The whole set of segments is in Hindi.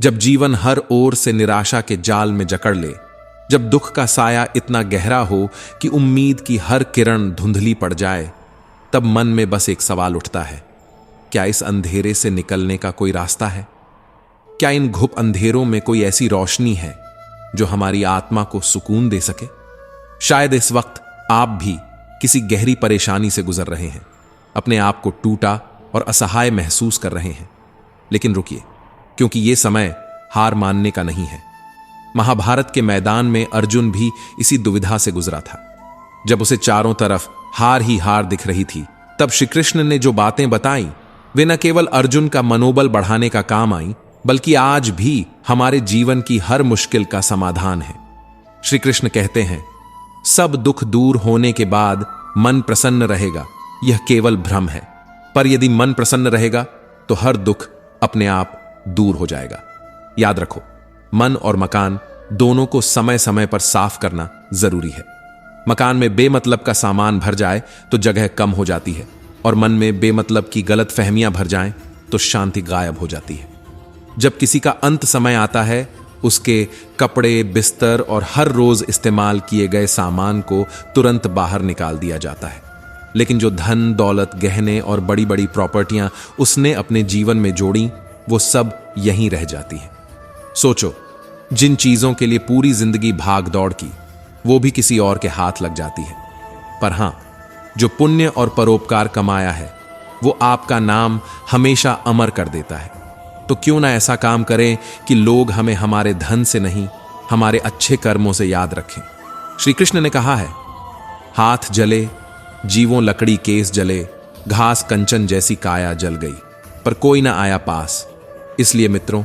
जब जीवन हर ओर से निराशा के जाल में जकड़ ले, जब दुख का साया इतना गहरा हो कि उम्मीद की हर किरण धुंधली पड़ जाए, तब मन में बस एक सवाल उठता है, क्या इस अंधेरे से निकलने का कोई रास्ता है? क्या इन घुप अंधेरों में कोई ऐसी रोशनी है जो हमारी आत्मा को सुकून दे सके? शायद इस वक्त आप भी किसी गहरी परेशानी से गुजर रहे हैं, अपने आप को टूटा और असहाय महसूस कर रहे हैं। लेकिन रुकिए, क्योंकि यह समय हार मानने का नहीं है। महाभारत के मैदान में अर्जुन भी इसी दुविधा से गुजरा था। जब उसे चारों तरफ हार ही हार दिख रही थी, तब श्री कृष्ण ने जो बातें बताई, वे न केवल अर्जुन का मनोबल बढ़ाने का काम आई, बल्कि आज भी हमारे जीवन की हर मुश्किल का समाधान है। श्री कृष्ण कहते हैं, सब दुख दूर होने के बाद मन प्रसन्न रहेगा, यह केवल भ्रम है। पर यदि मन प्रसन्न रहेगा तो हर दुख अपने आप दूर हो जाएगा। याद रखो, मन और मकान दोनों को समय समय पर साफ करना जरूरी है। मकान में बेमतलब का सामान भर जाए तो जगह कम हो जाती है, और मन में बेमतलब की गलत फहमियां भर जाएं तो शांति गायब हो जाती है। जब किसी का अंत समय आता है, उसके कपड़े, बिस्तर और हर रोज इस्तेमाल किए गए सामान को तुरंत बाहर निकाल दिया जाता है। लेकिन जो धन, दौलत, गहने और बड़ी बड़ी प्रॉपर्टियां उसने अपने जीवन में जोड़ी, वो सब यहीं रह जाती हैं। सोचो, जिन चीजों के लिए पूरी जिंदगी भाग दौड़ की, वो भी किसी और के हाथ लग जाती है। पर हां, जो पुण्य और परोपकार कमाया है, वो आपका नाम हमेशा अमर कर देता है। तो क्यों ना ऐसा काम करें कि लोग हमें हमारे धन से नहीं, हमारे अच्छे कर्मों से याद रखें। श्री कृष्ण ने कहा है, हाथ जले, जीवों लकड़ी केस जले, घास कंचन जैसी काया जल गई, पर कोई ना आया पास। इसलिए मित्रों,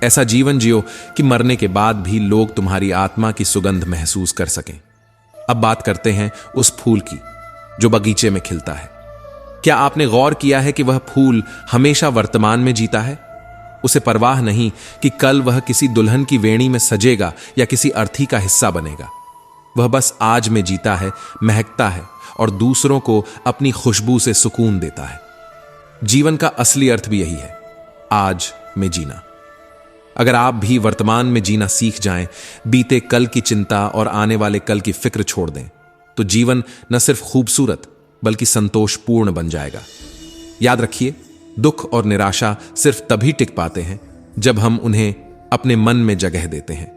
ऐसा जीवन जियो कि मरने के बाद भी लोग तुम्हारी आत्मा की सुगंध महसूस कर सकें। अब बात करते हैं उस फूल की जो बगीचे में खिलता है। क्या आपने गौर किया है कि वह फूल हमेशा वर्तमान में जीता है? उसे परवाह नहीं कि कल वह किसी दुल्हन की वेणी में सजेगा या किसी अर्थी का हिस्सा बनेगा। वह बस आज में जीता है, महकता है और दूसरों को अपनी खुशबू से सुकून देता है। जीवन का असली अर्थ भी यही है, आज में जीना। अगर आप भी वर्तमान में जीना सीख जाएं, बीते कल की चिंता और आने वाले कल की फिक्र छोड़ दें, तो जीवन न सिर्फ खूबसूरत बल्कि संतोषपूर्ण बन जाएगा। याद रखिए, दुख और निराशा सिर्फ तभी टिक पाते हैं जब हम उन्हें अपने मन में जगह देते हैं।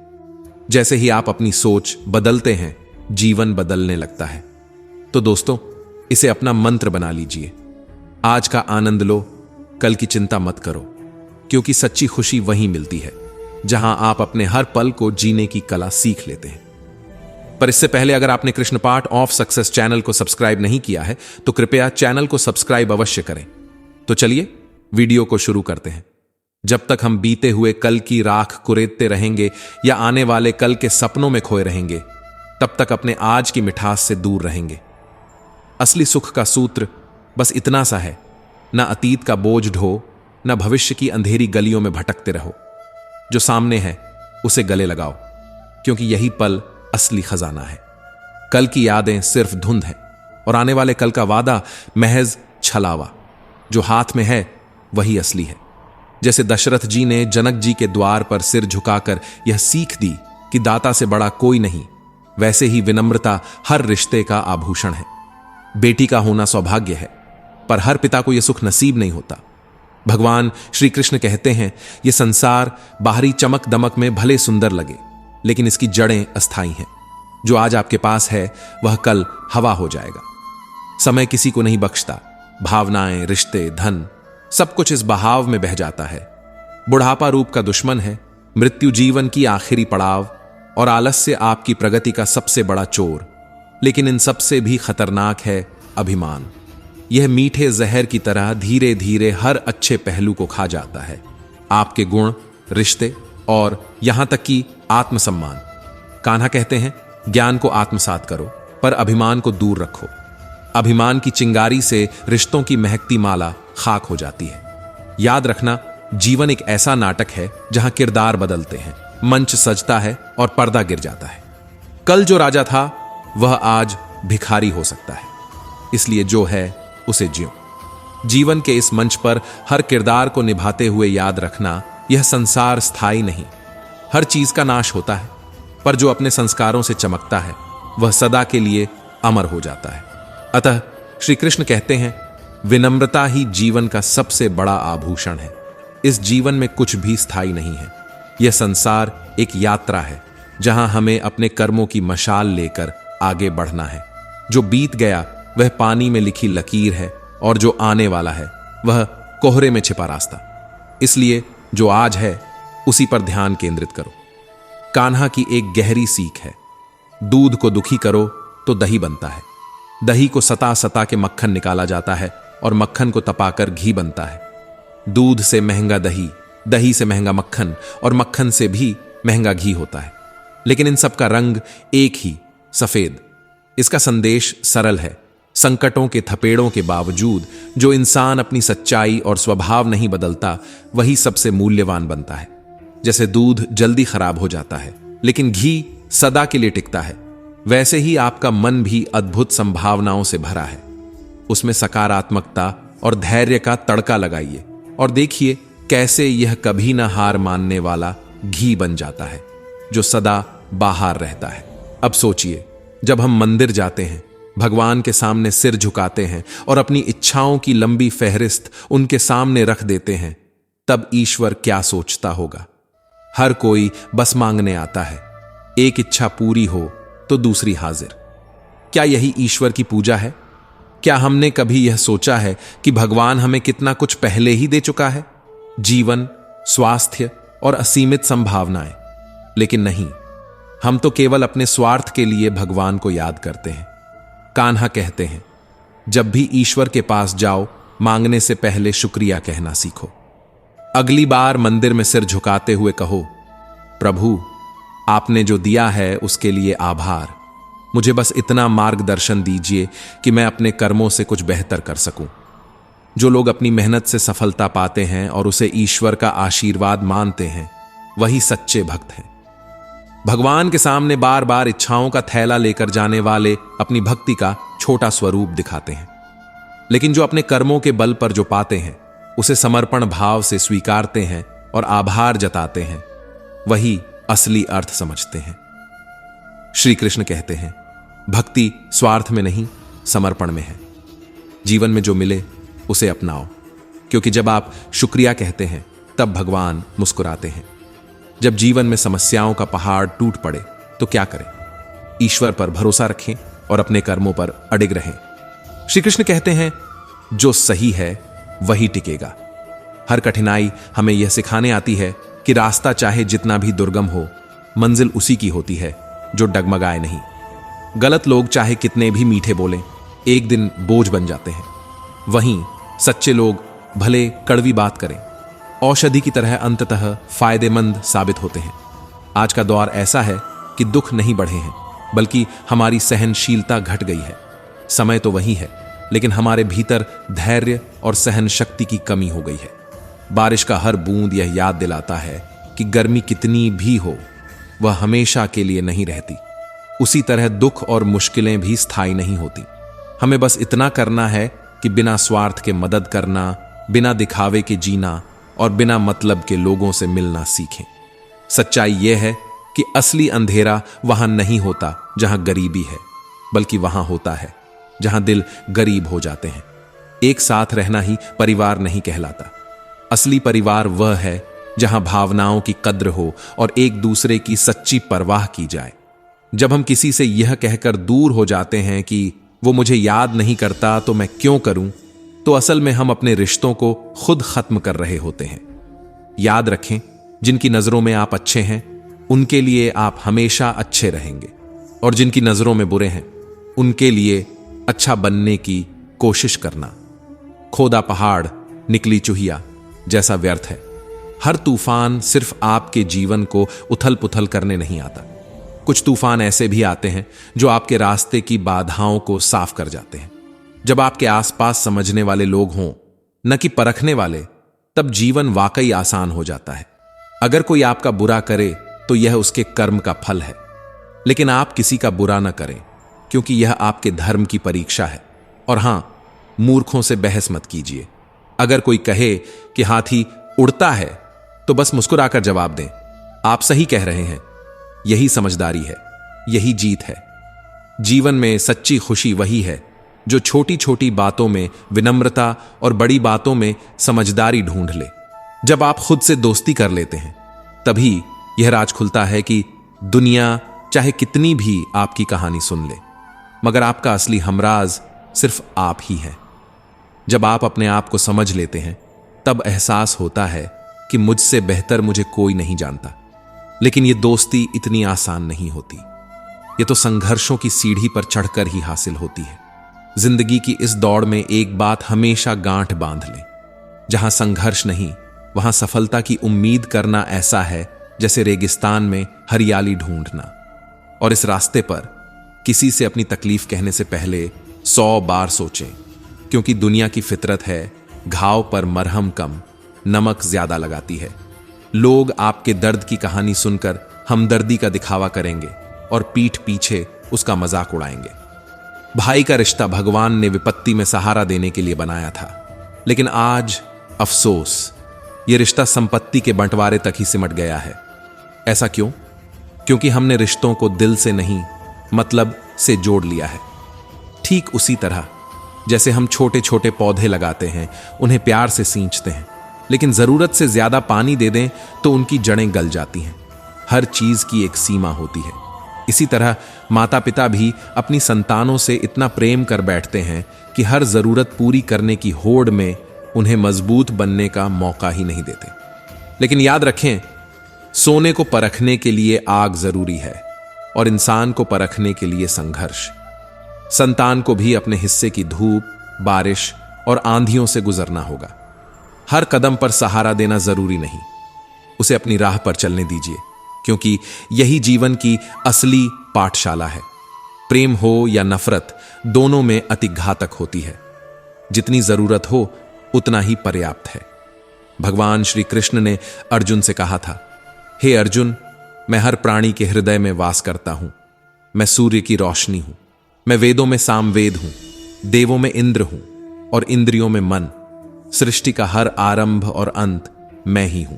जैसे ही आप अपनी सोच बदलते हैं, जीवन बदलने लगता है। तो दोस्तों, इसे अपना मंत्र बना लीजिए। आज का आनंद लो, कल की चिंता मत करो, क्योंकि सच्ची खुशी वहीं मिलती है जहां आप अपने हर पल को जीने की कला सीख लेते हैं। पर इससे पहले अगर आपने कृष्ण पाठ ऑफ सक्सेस चैनल को सब्सक्राइब नहीं किया है, तो कृपया चैनल को सब्सक्राइब अवश्य करें। तो चलिए वीडियो को शुरू करते हैं। जब तक हम बीते हुए कल की राख कुरेदते रहेंगे या आने वाले कल के सपनों में खोए रहेंगे, तब तक अपने आज की मिठास से दूर रहेंगे। असली सुख का सूत्र बस इतना सा है, ना अतीत का बोझ ढो, ना भविष्य की अंधेरी गलियों में भटकते रहो। जो सामने है उसे गले लगाओ, क्योंकि यही पल असली खजाना है। कल की यादें सिर्फ धुंध है और आने वाले कल का वादा महज छलावा। जो हाथ में है वही असली है। जैसे दशरथ जी ने जनक जी के द्वार पर सिर झुकाकर यह सीख दी कि दाता से बड़ा कोई नहीं, वैसे ही विनम्रता हर रिश्ते का आभूषण है। बेटी का होना सौभाग्य है, पर हर पिता को यह सुख नसीब नहीं होता। भगवान श्री कृष्ण कहते हैं, यह संसार बाहरी चमक दमक में भले सुंदर लगे, लेकिन इसकी जड़ें अस्थायी हैं। जो आज आपके पास है वह कल हवा हो जाएगा। समय किसी को नहीं बख्शता। भावनाएं, रिश्ते, धन, सब कुछ इस बहाव में बह जाता है। बुढ़ापा रूप का दुश्मन है, मृत्यु जीवन की आखिरी पड़ाव और आलस्य आपकी प्रगति का सबसे बड़ा चोर। लेकिन इन सबसे भी खतरनाक है अभिमान। यह मीठे जहर की तरह धीरे धीरे हर अच्छे पहलू को खा जाता है। आपके गुण, रिश्ते और यहां तक कि आत्मसम्मान। कान्हा कहते हैं, ज्ञान को आत्मसात करो, पर अभिमान को दूर रखो। अभिमान की चिंगारी से रिश्तों की महकती माला खाक हो जाती है। याद रखना, जीवन एक ऐसा नाटक है जहां किरदार बदलते हैं, मंच सजता है और पर्दा गिर जाता है। कल जो राजा था वह आज भिखारी हो सकता है। इसलिए जो है उसे जियो। जीवन के इस मंच पर हर किरदार को निभाते हुए याद रखना यह संसार स्थायी नहीं, हर चीज का नाश होता है, पर जो अपने संस्कारों से चमकता है वह सदा के लिए अमर हो जाता है। अतः श्री कृष्ण कहते हैं, विनम्रता ही जीवन का सबसे बड़ा आभूषण है। इस जीवन में कुछ भी स्थायी नहीं है। यह संसार एक यात्रा है जहां हमें अपने कर्मों की मशाल लेकर आगे बढ़ना है। जो बीत गया वह पानी में लिखी लकीर है और जो आने वाला है वह कोहरे में छिपा रास्ता। इसलिए जो आज है उसी पर ध्यान केंद्रित करो। कान्हा की एक गहरी सीख है, दूध को दुखी करो तो दही बनता है, दही को सता सता के मक्खन निकाला जाता है और मक्खन को तपाकर घी बनता है। दूध से महंगा दही, दही से महंगा मक्खन और मक्खन से भी महंगा घी होता है, लेकिन इन सब का रंग एक ही, सफेद। इसका संदेश सरल है। संकटों के थपेड़ों के बावजूद जो इंसान अपनी सच्चाई और स्वभाव नहीं बदलता वही सबसे मूल्यवान बनता है। जैसे दूध जल्दी खराब हो जाता है लेकिन घी सदा के लिए टिकता है, वैसे ही आपका मन भी अद्भुत संभावनाओं से भरा है। उसमें सकारात्मकता और धैर्य का तड़का लगाइए और देखिए कैसे यह कभी न हार मानने वाला घी बन जाता है जो सदा बाहर रहता है। अब सोचिए, जब हम मंदिर जाते हैं, भगवान के सामने सिर झुकाते हैं और अपनी इच्छाओं की लंबी फहरिस्त उनके सामने रख देते हैं, तब ईश्वर क्या सोचता होगा। हर कोई बस मांगने आता है, एक इच्छा पूरी हो तो दूसरी हाजिर। क्या यही ईश्वर की पूजा है? क्या हमने कभी यह सोचा है कि भगवान हमें कितना कुछ पहले ही दे चुका है? जीवन, स्वास्थ्य और असीमित संभावनाएं। लेकिन नहीं, हम तो केवल अपने स्वार्थ के लिए भगवान को याद करते हैं। कान्हा कहते हैं, जब भी ईश्वर के पास जाओ, मांगने से पहले शुक्रिया कहना सीखो। अगली बार मंदिर में सिर झुकाते हुए कहो, प्रभु आपने जो दिया है उसके लिए आभार। मुझे बस इतना मार्गदर्शन दीजिए कि मैं अपने कर्मों से कुछ बेहतर कर सकूं। जो लोग अपनी मेहनत से सफलता पाते हैं और उसे ईश्वर का आशीर्वाद मानते हैं, वही सच्चे भक्त हैं। भगवान के सामने बार बार इच्छाओं का थैला लेकर जाने वाले अपनी भक्ति का छोटा स्वरूप दिखाते हैं, लेकिन जो अपने कर्मों के बल पर जो पाते हैं उसे समर्पण भाव से स्वीकारते हैं और आभार जताते हैं, वही असली अर्थ समझते हैं। श्री कृष्ण कहते हैं, भक्ति स्वार्थ में नहीं, समर्पण में है। जीवन में जो मिले उसे अपनाओ, क्योंकि जब आप शुक्रिया कहते हैं तब भगवान मुस्कुराते हैं। जब जीवन में समस्याओं का पहाड़ टूट पड़े तो क्या करें? ईश्वर पर भरोसा रखें और अपने कर्मों पर अडिग रहें। श्री कृष्ण कहते हैं, जो सही है वही टिकेगा। हर कठिनाई हमें यह सिखाने आती है कि रास्ता चाहे जितना भी दुर्गम हो, मंजिल उसी की होती है जो डगमगाए नहीं। गलत लोग चाहे कितने भी मीठे बोलें, एक दिन बोझ बन जाते हैं। वहीं सच्चे लोग भले कड़वी बात करें, औषधि की तरह अंततः फायदेमंद साबित होते हैं। आज का दौर ऐसा है कि दुख नहीं बढ़े हैं, बल्कि हमारी सहनशीलता घट गई है। समय तो वही है, लेकिन हमारे भीतर धैर्य और सहन शक्ति की कमी हो गई है। बारिश का हर बूंद यह याद दिलाता है कि गर्मी कितनी भी हो, वह हमेशा के लिए नहीं रहती। उसी तरह दुख और मुश्किलें भी स्थायी नहीं होती। हमें बस इतना करना है कि बिना स्वार्थ के मदद करना, बिना दिखावे के जीना और बिना मतलब के लोगों से मिलना सीखें। सच्चाई यह है कि असली अंधेरा वहां नहीं होता जहां गरीबी है, बल्कि वहां होता है जहां दिल गरीब हो जाते हैं। एक साथ रहना ही परिवार नहीं कहलाता। असली परिवार वह है जहां भावनाओं की कद्र हो और एक दूसरे की सच्ची परवाह की जाए। जब हम किसी से यह कहकर दूर हो जाते हैं कि वो मुझे याद नहीं करता तो मैं क्यों करूं, तो असल में हम अपने रिश्तों को खुद खत्म कर रहे होते हैं। याद रखें, जिनकी नजरों में आप अच्छे हैं उनके लिए आप हमेशा अच्छे रहेंगे, और जिनकी नजरों में बुरे हैं उनके लिए अच्छा बनने की कोशिश करना खोदा पहाड़ निकली चूहिया जैसा व्यर्थ है। हर तूफान सिर्फ आपके जीवन को उथल पुथल करने नहीं आता। कुछ तूफान ऐसे भी आते हैं जो आपके रास्ते की बाधाओं को साफ कर जाते हैं। जब आपके आसपास समझने वाले लोग हों, न कि परखने वाले, तब जीवन वाकई आसान हो जाता है। अगर कोई आपका बुरा करे तो यह उसके कर्म का फल है, लेकिन आप किसी का बुरा न करें, क्योंकि यह आपके धर्म की परीक्षा है। और हां, मूर्खों से बहस मत कीजिए। अगर कोई कहे कि हाथी उड़ता है तो बस मुस्कुराकर जवाब दें, आप सही कह रहे हैं। यही समझदारी है, यही जीत है। जीवन में सच्ची खुशी वही है जो छोटी छोटी बातों में विनम्रता और बड़ी बातों में समझदारी ढूंढ ले। जब आप खुद से दोस्ती कर लेते हैं, तभी यह राज खुलता है कि दुनिया चाहे कितनी भी आपकी कहानी सुन ले, मगर आपका असली हमराज सिर्फ आप ही है। जब आप अपने आप को समझ लेते हैं, तब एहसास होता है कि मुझसे बेहतर मुझे कोई नहीं जानता। लेकिन यह दोस्ती इतनी आसान नहीं होती। यह तो संघर्षों की सीढ़ी पर चढ़कर ही हासिल होती है। जिंदगी की इस दौड़ में एक बात हमेशा गांठ बांध लें, जहां संघर्ष नहीं, वहां सफलता की उम्मीद करना ऐसा है जैसे रेगिस्तान में हरियाली ढूंढना। और इस रास्ते पर किसी से अपनी तकलीफ कहने से पहले 100 बार सोचें, क्योंकि दुनिया की फितरत है घाव पर मरहम कम, नमक ज्यादा लगाती है। लोग आपके दर्द की कहानी सुनकर हमदर्दी का दिखावा करेंगे और पीठ पीछे उसका मजाक उड़ाएंगे। भाई का रिश्ता भगवान ने विपत्ति में सहारा देने के लिए बनाया था, लेकिन आज अफसोस, यह रिश्ता संपत्ति के बंटवारे तक ही सिमट गया है। ऐसा क्यों? क्योंकि हमने रिश्तों को दिल से नहीं, मतलब से जोड़ लिया है। ठीक उसी तरह जैसे हम छोटे छोटे पौधे लगाते हैं, उन्हें प्यार से सींचते हैं, लेकिन जरूरत से ज्यादा पानी दे दें तो उनकी जड़ें गल जाती हैं। हर चीज की एक सीमा होती है। इसी तरह माता पिता भी अपनी संतानों से इतना प्रेम कर बैठते हैं कि हर जरूरत पूरी करने की होड़ में उन्हें मजबूत बनने का मौका ही नहीं देते। लेकिन याद रखें, सोने को परखने के लिए आग जरूरी है और इंसान को परखने के लिए संघर्ष। संतान को भी अपने हिस्से की धूप, बारिश और आंधियों से गुजरना होगा। हर कदम पर सहारा देना जरूरी नहीं, उसे अपनी राह पर चलने दीजिए, क्योंकि यही जीवन की असली पाठशाला है। प्रेम हो या नफरत, दोनों में अति घातक होती है। जितनी जरूरत हो उतना ही पर्याप्त है। भगवान श्री कृष्ण ने अर्जुन से कहा था, हे अर्जुन, मैं हर प्राणी के हृदय में वास करता हूं। मैं सूर्य की रोशनी हूं। मैं वेदों में सामवेद हूं, देवों में इंद्र हूं और इंद्रियों में मन। सृष्टि का हर आरंभ और अंत मैं ही हूं।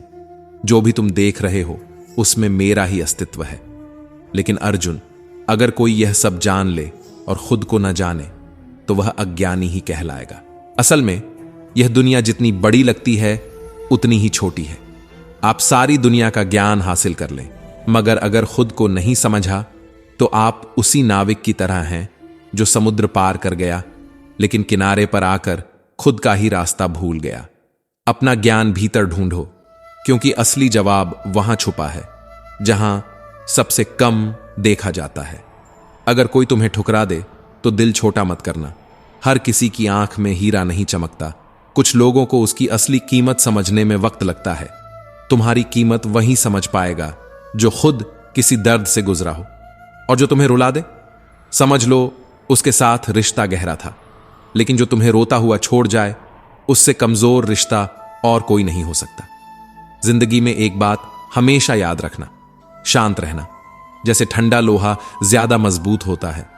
जो भी तुम देख रहे हो उसमें मेरा ही अस्तित्व है। लेकिन अर्जुन, अगर कोई यह सब जान ले और खुद को न जाने तो वह अज्ञानी ही कहलाएगा। असल में यह दुनिया जितनी बड़ी लगती है उतनी ही छोटी है। आप सारी दुनिया का ज्ञान हासिल कर लें, मगर अगर खुद को नहीं समझा तो आप उसी नाविक की तरह हैं जो समुद्र पार कर गया, लेकिन किनारे पर आकर खुद का ही रास्ता भूल गया। अपना ज्ञान भीतर ढूंढो, क्योंकि असली जवाब वहां छुपा है जहां सबसे कम देखा जाता है। अगर कोई तुम्हें ठुकरा दे तो दिल छोटा मत करना। हर किसी की आंख में हीरा नहीं चमकता। कुछ लोगों को उसकी असली कीमत समझने में वक्त लगता है। तुम्हारी कीमत वही समझ पाएगा जो खुद किसी दर्द से गुजरा हो। और जो तुम्हें रुला दे, समझ लो उसके साथ रिश्ता गहरा था। लेकिन जो तुम्हें रोता हुआ छोड़ जाए, उससे कमजोर रिश्ता और कोई नहीं हो सकता। जिंदगी में एक बात हमेशा याद रखना, शांत रहना। जैसे ठंडा लोहा ज्यादा मजबूत होता है,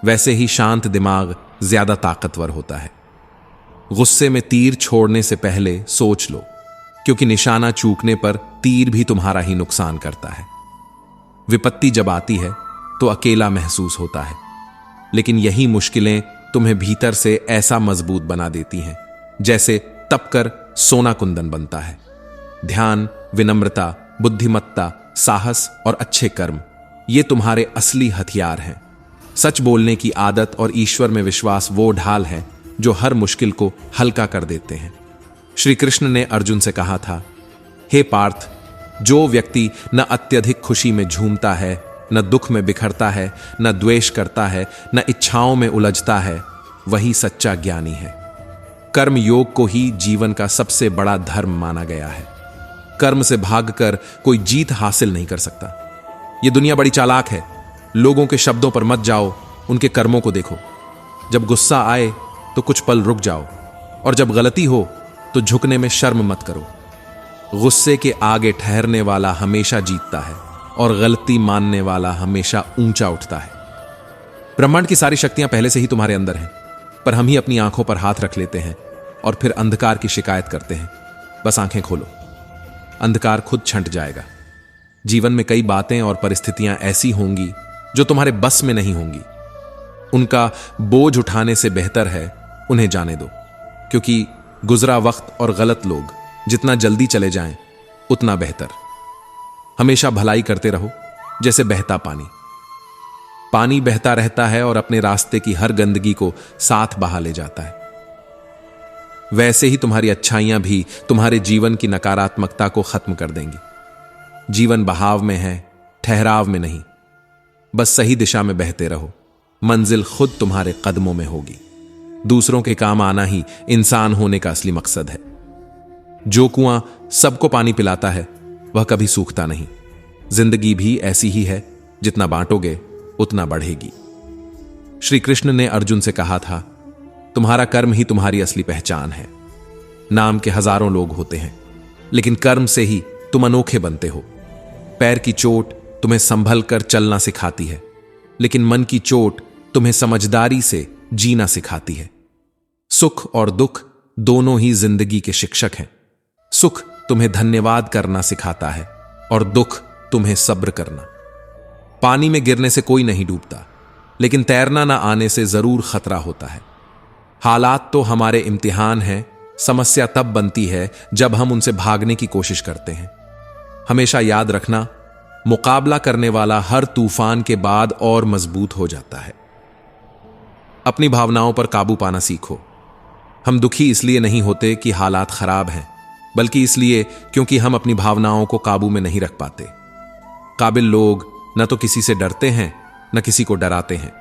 वैसे ही शांत दिमाग ज्यादा ताकतवर होता है। गुस्से में तीर छोड़ने से पहले सोच लो, क्योंकि निशाना चूकने पर तीर भी तुम्हारा ही नुकसान करता है। विपत्ति जब आती है तो अकेला महसूस होता है, लेकिन यही मुश्किलें तुम्हें भीतर से ऐसा मजबूत बना देती हैं जैसे तपकर सोना कुंदन बनता है। ध्यान, विनम्रता, बुद्धिमत्ता, साहस और अच्छे कर्म, ये तुम्हारे असली हथियार हैं। सच बोलने की आदत और ईश्वर में विश्वास वो ढाल है जो हर मुश्किल को हल्का कर देते हैं। श्री कृष्ण ने अर्जुन से कहा था, हे पार्थ, जो व्यक्ति न अत्यधिक खुशी में झूमता है, न दुख में बिखरता है, न द्वेष करता है, न इच्छाओं में उलझता है, वही सच्चा ज्ञानी है। कर्म योग को ही जीवन का सबसे बड़ा धर्म माना गया है। कर्म से भागकर कोई जीत हासिल नहीं कर सकता। यह दुनिया बड़ी चालाक है। लोगों के शब्दों पर मत जाओ, उनके कर्मों को देखो। जब गुस्सा आए तो कुछ पल रुक जाओ, और जब गलती हो तो झुकने में शर्म मत करो। गुस्से के आगे ठहरने वाला हमेशा जीतता है और गलती मानने वाला हमेशा ऊंचा उठता है। ब्रह्मांड की सारी शक्तियां पहले से ही तुम्हारे अंदर हैं, पर हम ही अपनी आंखों पर हाथ रख लेते हैं और फिर अंधकार की शिकायत करते हैं। बस आंखें खोलो। अंधकार खुद छंट जाएगा। जीवन में कई बातें और परिस्थितियां ऐसी होंगी जो तुम्हारे बस में नहीं होंगी। उनका बोझ उठाने से बेहतर है उन्हें जाने दो, क्योंकि गुजरा वक्त और गलत लोग जितना जल्दी चले जाएं उतना बेहतर। हमेशा भलाई करते रहो जैसे बहता पानी। पानी बहता रहता है और अपने रास्ते की हर गंदगी को साथ बहा ले जाता है। वैसे ही तुम्हारी अच्छाइयां भी तुम्हारे जीवन की नकारात्मकता को खत्म कर देंगी। जीवन बहाव में है, ठहराव में नहीं। बस सही दिशा में बहते रहो, मंजिल खुद तुम्हारे कदमों में होगी। दूसरों के काम आना ही इंसान होने का असली मकसद है। जो कुआं सबको पानी पिलाता है वह कभी सूखता नहीं। जिंदगी भी ऐसी ही है, जितना बांटोगे उतना बढ़ेगी। श्री कृष्ण ने अर्जुन से कहा था, तुम्हारा कर्म ही तुम्हारी असली पहचान है। नाम के हजारों लोग होते हैं, लेकिन कर्म से ही तुम अनोखे बनते हो। पैर की चोट तुम्हें संभल कर चलना सिखाती है, लेकिन मन की चोट तुम्हें समझदारी से जीना सिखाती है। सुख और दुख दोनों ही जिंदगी के शिक्षक हैं। सुख तुम्हें धन्यवाद करना सिखाता है और दुख तुम्हें सब्र करना। पानी में गिरने से कोई नहीं डूबता, लेकिन तैरना ना आने से जरूर खतरा होता है। हालात तो हमारे इम्तिहान हैं। समस्या तब बनती है जब हम उनसे भागने की कोशिश करते हैं। हमेशा याद रखना, मुकाबला करने वाला हर तूफान के बाद और मजबूत हो जाता है। अपनी भावनाओं पर काबू पाना सीखो। हम दुखी इसलिए नहीं होते कि हालात खराब हैं, बल्कि इसलिए क्योंकि हम अपनी भावनाओं को काबू में नहीं रख पाते। काबिल लोग न तो किसी से डरते हैं न किसी को डराते हैं।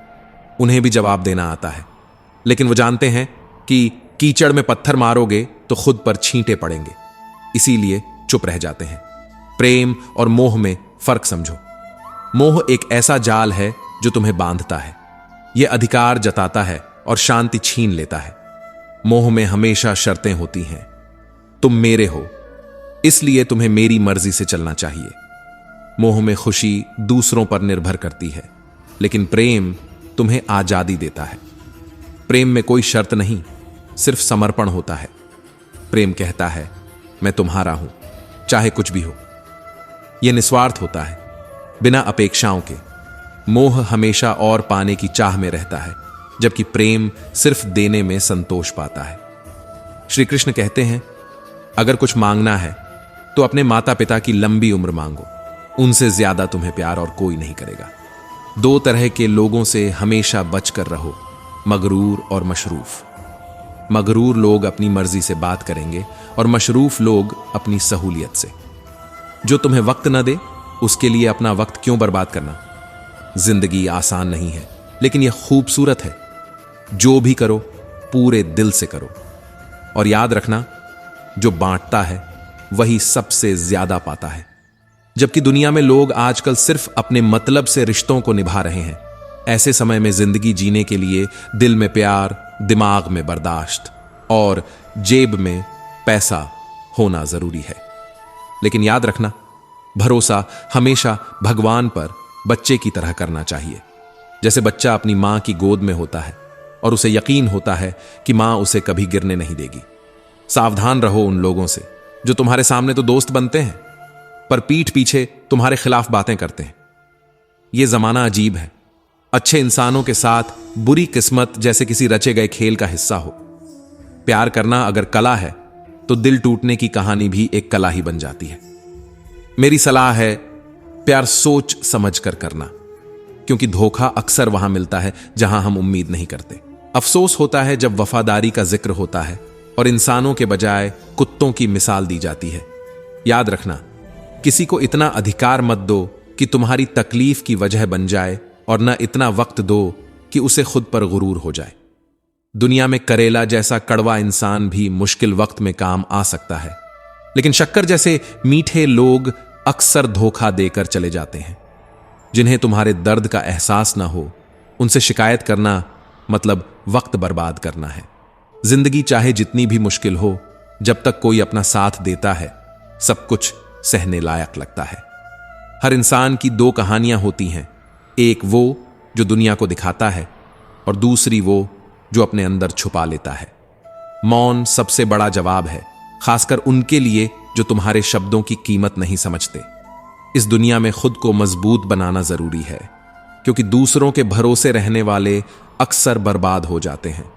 उन्हें भी जवाब देना आता है, लेकिन वो जानते हैं कि कीचड़ में पत्थर मारोगे तो खुद पर छींटे पड़ेंगे, इसीलिए चुप रह जाते हैं। प्रेम और मोह में फर्क समझो। मोह एक ऐसा जाल है जो तुम्हें बांधता है। यह अधिकार जताता है और शांति छीन लेता है। मोह में हमेशा शर्तें होती हैं। तुम मेरे हो, इसलिए तुम्हें मेरी मर्जी से चलना चाहिए। मोह में खुशी दूसरों पर निर्भर करती है, लेकिन प्रेम तुम्हें आजादी देता है। प्रेम में कोई शर्त नहीं, सिर्फ समर्पण होता है। प्रेम कहता है, मैं तुम्हारा हूं, चाहे कुछ भी हो। यह निस्वार्थ होता है, बिना अपेक्षाओं के। मोह हमेशा और पाने की चाह में रहता है, जबकि प्रेम सिर्फ देने में संतोष पाता है। श्री कृष्ण कहते हैं, अगर कुछ मांगना है तो अपने माता पिता की लंबी उम्र मांगो। उनसे ज्यादा तुम्हें प्यार और कोई नहीं करेगा। दो तरह के लोगों से हमेशा बचकर रहो, मगरूर और मशरूफ। मगरूर लोग अपनी मर्जी से बात करेंगे और मशरूफ लोग अपनी सहूलियत से। जो तुम्हें वक्त न दे, उसके लिए अपना वक्त क्यों बर्बाद करना। जिंदगी आसान नहीं है, लेकिन यह खूबसूरत है। जो भी करो पूरे दिल से करो, और याद रखना, जो बांटता है वही सबसे ज्यादा पाता है। जबकि दुनिया में लोग आजकल सिर्फ अपने मतलब से रिश्तों को निभा रहे हैं। ऐसे समय में जिंदगी जीने के लिए दिल में प्यार, दिमाग में बर्दाश्त और जेब में पैसा होना जरूरी है। लेकिन याद रखना, भरोसा हमेशा भगवान पर बच्चे की तरह करना चाहिए। जैसे बच्चा अपनी मां की गोद में होता है और उसे यकीन होता है कि मां उसे कभी गिरने नहीं देगी। सावधान रहो उन लोगों से जो तुम्हारे सामने तो दोस्त बनते हैं, पर पीठ पीछे तुम्हारे खिलाफ बातें करते हैं। यह जमाना अजीब है। अच्छे इंसानों के साथ बुरी किस्मत जैसे किसी रचे गए खेल का हिस्सा हो। प्यार करना अगर कला है, तो दिल टूटने की कहानी भी एक कला ही बन जाती है। मेरी सलाह है, प्यार सोच समझ कर करना, क्योंकि धोखा अक्सर वहां मिलता है जहां हम उम्मीद नहीं करते। अफसोस होता है जब वफादारी का जिक्र होता है और इंसानों के बजाय कुत्तों की मिसाल दी जाती है। याद रखना, किसी को इतना अधिकार मत दो कि तुम्हारी तकलीफ की वजह बन जाए, और न इतना वक्त दो कि उसे खुद पर गुरूर हो जाए। दुनिया में करेला जैसा कड़वा इंसान भी मुश्किल वक्त में काम आ सकता है, लेकिन शक्कर जैसे मीठे लोग अक्सर धोखा देकर चले जाते हैं। जिन्हें तुम्हारे दर्द का एहसास ना हो, उनसे शिकायत करना मतलब वक्त बर्बाद करना है। जिंदगी चाहे जितनी भी मुश्किल हो, जब तक कोई अपना साथ देता है, सब कुछ सहने लायक लगता है। हर इंसान की दो कहानियां होती हैं, एक वो जो दुनिया को दिखाता है और दूसरी वो जो अपने अंदर छुपा लेता है। मौन सबसे बड़ा जवाब है, खासकर उनके लिए जो तुम्हारे शब्दों की कीमत नहीं समझते। इस दुनिया में खुद को मजबूत बनाना जरूरी है, क्योंकि दूसरों के भरोसे रहने वाले अक्सर बर्बाद हो जाते हैं।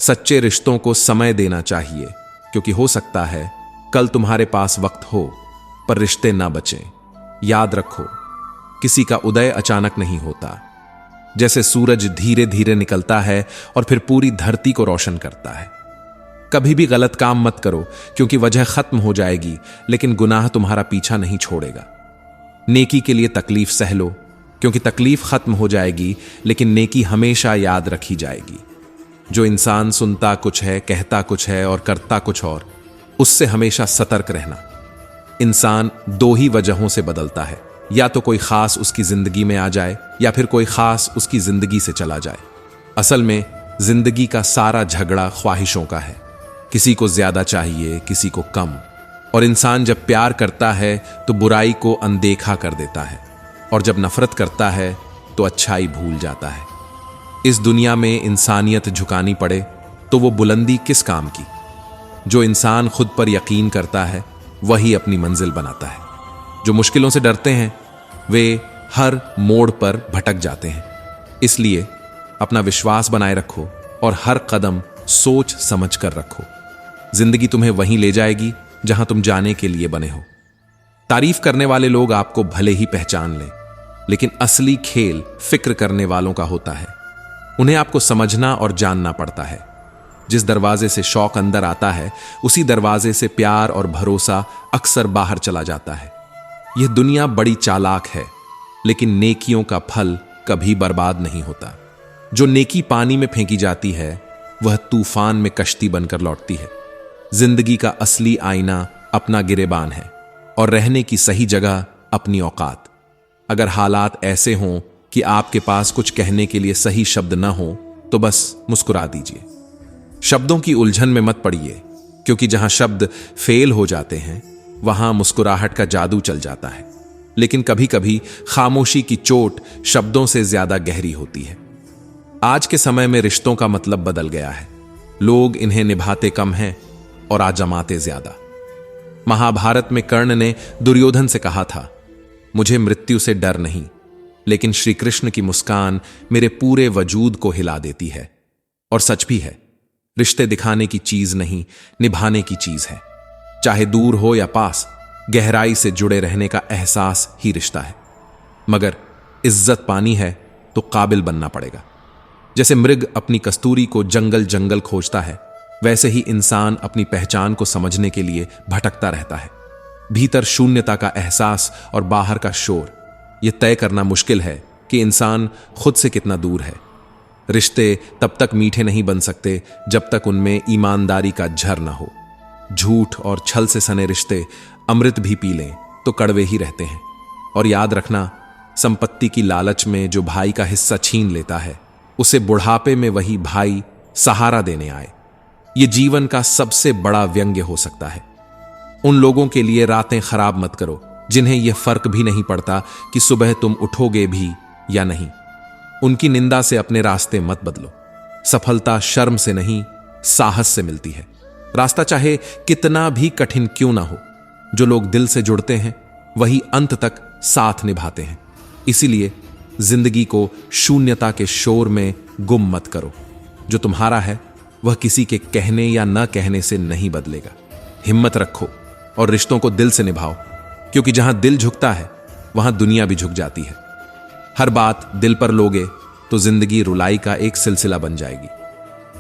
सच्चे रिश्तों को समय देना चाहिए, क्योंकि हो सकता है कल तुम्हारे पास वक्त हो पर रिश्ते ना बचें। याद रखो, किसी का उदय अचानक नहीं होता। जैसे सूरज धीरे धीरे निकलता है और फिर पूरी धरती को रोशन करता है। कभी भी गलत काम मत करो, क्योंकि वजह खत्म हो जाएगी लेकिन गुनाह तुम्हारा पीछा नहीं छोड़ेगा। नेकी के लिए तकलीफ सह लो, क्योंकि तकलीफ खत्म हो जाएगी लेकिन नेकी हमेशा याद रखी जाएगी। जो इंसान सुनता कुछ है, कहता कुछ है और करता कुछ और, उससे हमेशा सतर्क रहना। इंसान दो ही वजहों से बदलता है, या तो कोई खास उसकी जिंदगी में आ जाए या फिर कोई खास उसकी जिंदगी से चला जाए। असल में जिंदगी का सारा झगड़ा ख्वाहिशों का है। किसी को ज्यादा चाहिए, किसी को कम। और इंसान जब प्यार करता है तो बुराई को अनदेखा कर देता है, और जब नफरत करता है तो अच्छाई भूल जाता है। इस दुनिया में इंसानियत झुकानी पड़े तो वो बुलंदी किस काम की। जो इंसान खुद पर यकीन करता है वही अपनी मंजिल बनाता है। जो मुश्किलों से डरते हैं वे हर मोड़ पर भटक जाते हैं। इसलिए अपना विश्वास बनाए रखो और हर कदम सोच समझ कर रखो। जिंदगी तुम्हें वहीं ले जाएगी जहां तुम जाने के लिए बने हो। तारीफ करने वाले लोग आपको भले ही पहचान लें, लेकिन असली खेल फिक्र करने वालों का होता है। उन्हें आपको समझना और जानना पड़ता है। जिस दरवाजे से शौक अंदर आता है, उसी दरवाजे से प्यार और भरोसा अक्सर बाहर चला जाता है। यह दुनिया बड़ी चालाक है, लेकिन नेकियों का फल कभी बर्बाद नहीं होता। जो नेकी पानी में फेंकी जाती है वह तूफान में कश्ती बनकर लौटती है। जिंदगी का असली आईना अपना गिरेबान है और रहने की सही जगह अपनी औकात। अगर हालात ऐसे हों कि आपके पास कुछ कहने के लिए सही शब्द न हो तो बस मुस्कुरा दीजिए। शब्दों की उलझन में मत पड़िए, क्योंकि जहां शब्द फेल हो जाते हैं वहां मुस्कुराहट का जादू चल जाता है। लेकिन कभी कभी खामोशी की चोट शब्दों से ज्यादा गहरी होती है। आज के समय में रिश्तों का मतलब बदल गया है। लोग इन्हें निभाते कम हैं और आजमाते ज्यादा। महाभारत में कर्ण ने दुर्योधन से कहा था, मुझे मृत्यु से डर नहीं, लेकिन श्री कृष्ण की मुस्कान मेरे पूरे वजूद को हिला देती है। और सच भी है, रिश्ते दिखाने की चीज नहीं, निभाने की चीज है। चाहे दूर हो या पास, गहराई से जुड़े रहने का एहसास ही रिश्ता है। मगर इज्जत पानी है तो काबिल बनना पड़ेगा। जैसे मृग अपनी कस्तूरी को जंगल जंगल खोजता है, वैसे ही इंसान अपनी पहचान को समझने के लिए भटकता रहता है। भीतर शून्यता का एहसास और बाहर का शोर, यह तय करना मुश्किल है कि इंसान खुद से कितना दूर है। रिश्ते तब तक मीठे नहीं बन सकते जब तक उनमें ईमानदारी का झर न हो। झूठ और छल से सने रिश्ते अमृत भी पी लें तो कड़वे ही रहते हैं। और याद रखना, संपत्ति की लालच में जो भाई का हिस्सा छीन लेता है, उसे बुढ़ापे में वही भाई सहारा देने आए। यह जीवन का सबसे बड़ा व्यंग्य हो सकता है। उन लोगों के लिए रातें खराब मत करो जिन्हें यह फर्क भी नहीं पड़ता कि सुबह तुम उठोगे भी या नहीं। उनकी निंदा से अपने रास्ते मत बदलो। सफलता शर्म से नहीं, साहस से मिलती है। रास्ता चाहे कितना भी कठिन क्यों ना हो, जो लोग दिल से जुड़ते हैं वही अंत तक साथ निभाते हैं। इसीलिए जिंदगी को शून्यता के शोर में गुम मत करो। जो तुम्हारा है वह किसी के कहने या न कहने से नहीं बदलेगा। हिम्मत रखो और रिश्तों को दिल से निभाओ, क्योंकि जहां दिल झुकता है वहां दुनिया भी झुक जाती है। हर बात दिल पर लोगे तो जिंदगी रुलाई का एक सिलसिला बन जाएगी।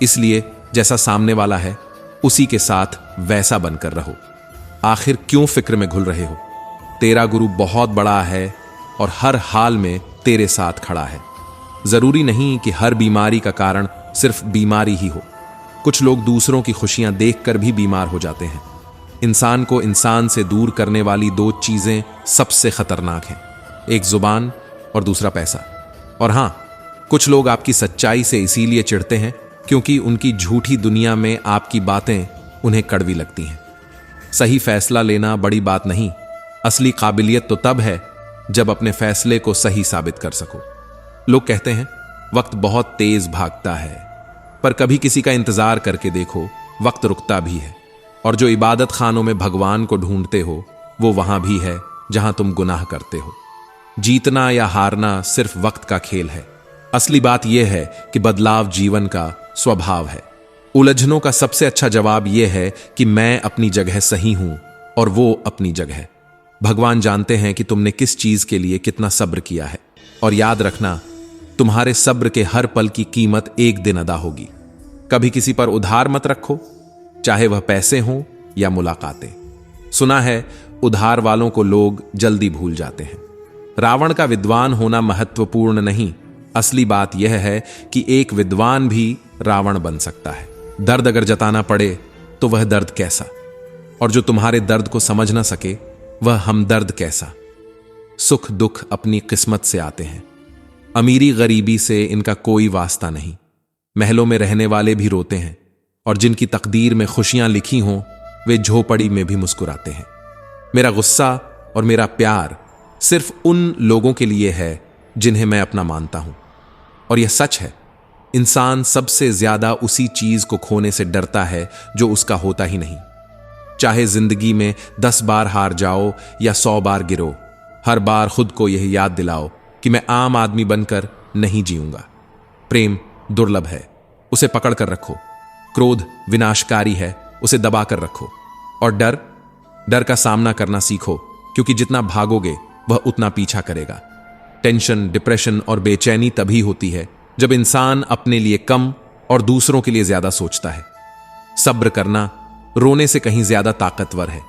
इसलिए जैसा सामने वाला है उसी के साथ वैसा बनकर रहो। आखिर क्यों फिक्र में घुल रहे हो? तेरा गुरु बहुत बड़ा है और हर हाल में तेरे साथ खड़ा है। जरूरी नहीं कि हर बीमारी का कारण सिर्फ बीमारी ही हो। कुछ लोग दूसरों की खुशियां देखकर भी बीमार हो जाते हैं। इंसान को इंसान से दूर करने वाली दो चीजें सबसे खतरनाक हैं, एक जुबान और दूसरा पैसा। और हां, कुछ लोग आपकी सच्चाई से इसीलिए चिढ़ते हैं क्योंकि उनकी झूठी दुनिया में आपकी बातें उन्हें कड़वी लगती हैं। सही फैसला लेना बड़ी बात नहीं, असली काबिलियत तो तब है जब अपने फैसले को सही साबित कर सको। लोग कहते हैं वक्त बहुत तेज भागता है, पर कभी किसी का इंतजार करके देखो, वक्त रुकता भी है। और जो इबादत खानों में भगवान को ढूंढते हो वो वहां भी है जहां तुम गुनाह करते हो। जीतना या हारना सिर्फ वक्त का खेल है। असली बात यह है कि बदलाव जीवन का स्वभाव है। उलझनों का सबसे अच्छा जवाब यह है कि मैं अपनी जगह सही हूं और वो अपनी जगह। भगवान जानते हैं कि तुमने किस चीज के लिए कितना सब्र किया है, और याद रखना तुम्हारे सब्र के हर पल की कीमत एक दिन अदा होगी। कभी किसी पर उधार मत रखो, चाहे वह पैसे हों या मुलाकातें। सुना है उधार वालों को लोग जल्दी भूल जाते हैं। रावण का विद्वान होना महत्वपूर्ण नहीं, असली बात यह है कि एक विद्वान भी रावण बन सकता है। दर्द अगर जताना पड़े तो वह दर्द कैसा, और जो तुम्हारे दर्द को समझ ना सके वह हमदर्द कैसा। सुख दुख अपनी किस्मत से आते हैं, अमीरी गरीबी से इनका कोई वास्ता नहीं। महलों में रहने वाले भी रोते हैं, और जिनकी तकदीर में खुशियां लिखी हों वे झोपड़ी में भी मुस्कुराते हैं। मेरा गुस्सा और मेरा प्यार सिर्फ उन लोगों के लिए है जिन्हें मैं अपना मानता हूं, और यह सच है। इंसान सबसे ज्यादा उसी चीज को खोने से डरता है जो उसका होता ही नहीं। चाहे जिंदगी में 10 बार हार जाओ या 100 बार गिरो, हर बार खुद को यह याद दिलाओ कि मैं आम आदमी बनकर नहीं जीऊंगा। प्रेम दुर्लभ है, उसे पकड़ कर रखो। क्रोध विनाशकारी है, उसे दबा कर रखो। और डर का सामना करना सीखो, क्योंकि जितना भागोगे वह उतना पीछा करेगा। टेंशन, डिप्रेशन और बेचैनी तभी होती है जब इंसान अपने लिए कम और दूसरों के लिए ज्यादा सोचता है। सब्र करना रोने से कहीं ज्यादा ताकतवर है,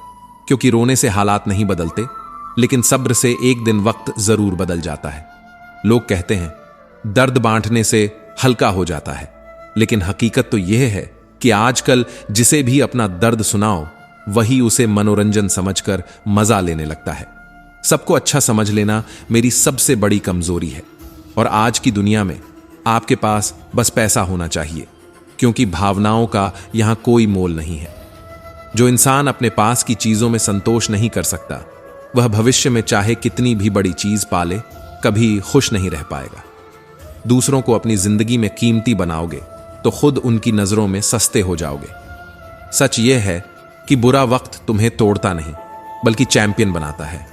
क्योंकि रोने से हालात नहीं बदलते, लेकिन सब्र से एक दिन वक्त जरूर बदल जाता है। लोग कहते हैं दर्द बांटने से हल्का हो जाता है, लेकिन हकीकत तो यह है कि आजकल जिसे भी अपना दर्द सुनाओ वही उसे मनोरंजन समझकर मजा लेने लगता है। सबको अच्छा समझ लेना मेरी सबसे बड़ी कमजोरी है, और आज की दुनिया में आपके पास बस पैसा होना चाहिए, क्योंकि भावनाओं का यहां कोई मोल नहीं है। जो इंसान अपने पास की चीजों में संतोष नहीं कर सकता, वह भविष्य में चाहे कितनी भी बड़ी चीज पाले कभी खुश नहीं रह पाएगा। दूसरों को अपनी जिंदगी में कीमती बनाओगे तो खुद उनकी नजरों में सस्ते हो जाओगे। सच यह है कि बुरा वक्त तुम्हें तोड़ता नहीं, बल्कि चैंपियन बनाता है।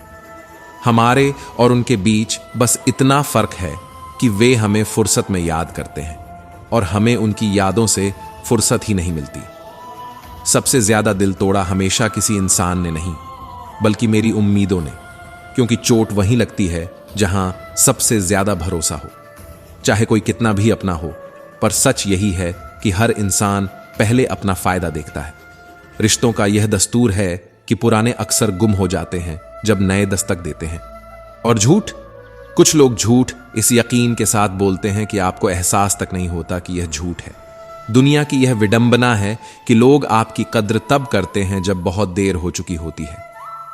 हमारे और उनके बीच बस इतना फर्क है कि वे हमें फुर्सत में याद करते हैं, और हमें उनकी यादों से फुर्सत ही नहीं मिलती। सबसे ज्यादा दिल तोड़ा हमेशा किसी इंसान ने नहीं, बल्कि मेरी उम्मीदों ने, क्योंकि चोट वहीं लगती है जहां सबसे ज्यादा भरोसा हो। चाहे कोई कितना भी अपना हो, पर सच यही है कि हर इंसान पहले अपना फायदा देखता है। रिश्तों का यह दस्तूर है कि पुराने अक्सर गुम हो जाते हैं जब नए दस्तक देते हैं। और झूठ, कुछ लोग झूठ इस यकीन के साथ बोलते हैं कि आपको एहसास तक नहीं होता कि यह झूठ है। दुनिया की यह विडंबना है कि लोग आपकी कद्र तब करते हैं जब बहुत देर हो चुकी होती है।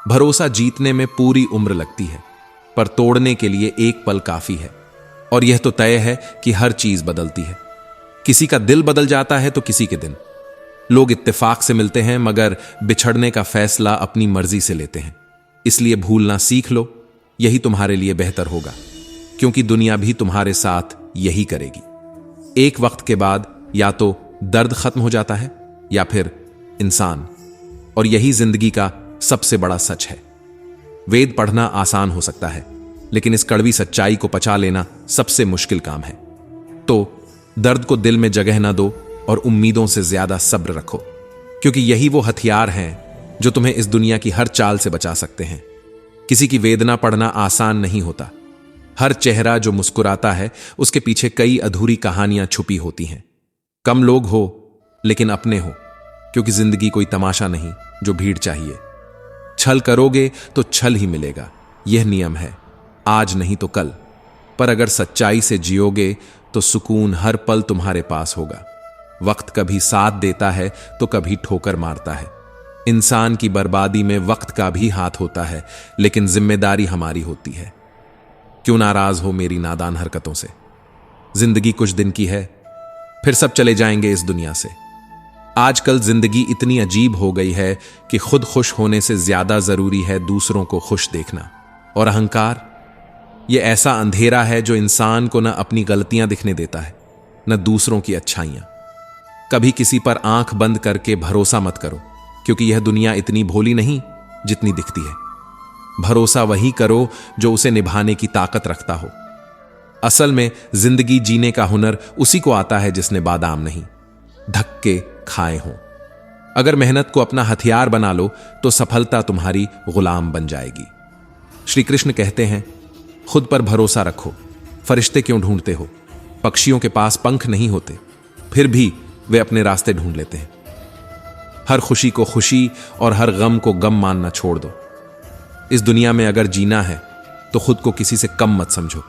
भरोसा जीतने में पूरी उम्र लगती है, पर तोड़ने के लिए एक पल काफी है। और यह तो तय है कि हर चीज बदलती है। किसी का दिल बदल जाता है तो किसी के दिन। लोग इत्तेफाक से मिलते हैं, मगर बिछड़ने का फैसला अपनी मर्जी से लेते हैं। इसलिए भूलना सीख लो, यही तुम्हारे लिए बेहतर होगा, क्योंकि दुनिया भी तुम्हारे साथ यही करेगी। एक वक्त के बाद या तो दर्द खत्म हो जाता है या फिर इंसान, और यही जिंदगी का सबसे बड़ा सच है। वेद पढ़ना आसान हो सकता है, लेकिन इस कड़वी सच्चाई को पचा लेना सबसे मुश्किल काम है। तो दर्द को दिल में जगह ना दो और उम्मीदों से ज्यादा सब्र रखो, क्योंकि यही वो हथियार हैं जो तुम्हें इस दुनिया की हर चाल से बचा सकते हैं। किसी की वेदना पढ़ना आसान नहीं होता। हर चेहरा जो मुस्कुराता है उसके पीछे कई अधूरी कहानियां छुपी होती हैं। कम लोग हो लेकिन अपने हो, क्योंकि जिंदगी कोई तमाशा नहीं जो भीड़ चाहिए। छल करोगे तो छल ही मिलेगा, यह नियम है, आज नहीं तो कल। पर अगर सच्चाई से जियोगे तो सुकून हर पल तुम्हारे पास होगा। वक्त कभी साथ देता है तो कभी ठोकर मारता है। इंसान की बर्बादी में वक्त का भी हाथ होता है, लेकिन जिम्मेदारी हमारी होती है। क्यों नाराज हो मेरी नादान हरकतों से? जिंदगी कुछ दिन की है, फिर सब चले जाएंगे इस दुनिया से। आजकल जिंदगी इतनी अजीब हो गई है कि खुद खुश होने से ज्यादा जरूरी है दूसरों को खुश देखना। और अहंकार, यह ऐसा अंधेरा है जो इंसान को न अपनी गलतियां दिखने देता है, न दूसरों की अच्छाइयां। कभी किसी पर आंख बंद करके भरोसा मत करो, क्योंकि यह दुनिया इतनी भोली नहीं जितनी दिखती है। भरोसा वही करो जो उसे निभाने की ताकत रखता हो। असल में जिंदगी जीने का हुनर उसी को आता है जिसने बादाम नहीं, धक्के खाए हों। अगर मेहनत को अपना हथियार बना लो तो सफलता तुम्हारी गुलाम बन जाएगी। श्री कृष्ण कहते हैं, खुद पर भरोसा रखो। फरिश्ते क्यों ढूंढते हो? पक्षियों के पास पंख नहीं होते, फिर भी वे अपने रास्ते ढूंढ लेते हैं। हर खुशी को खुशी और हर गम को गम मानना छोड़ दो। इस दुनिया में अगर जीना है तो खुद को किसी से कम मत समझो।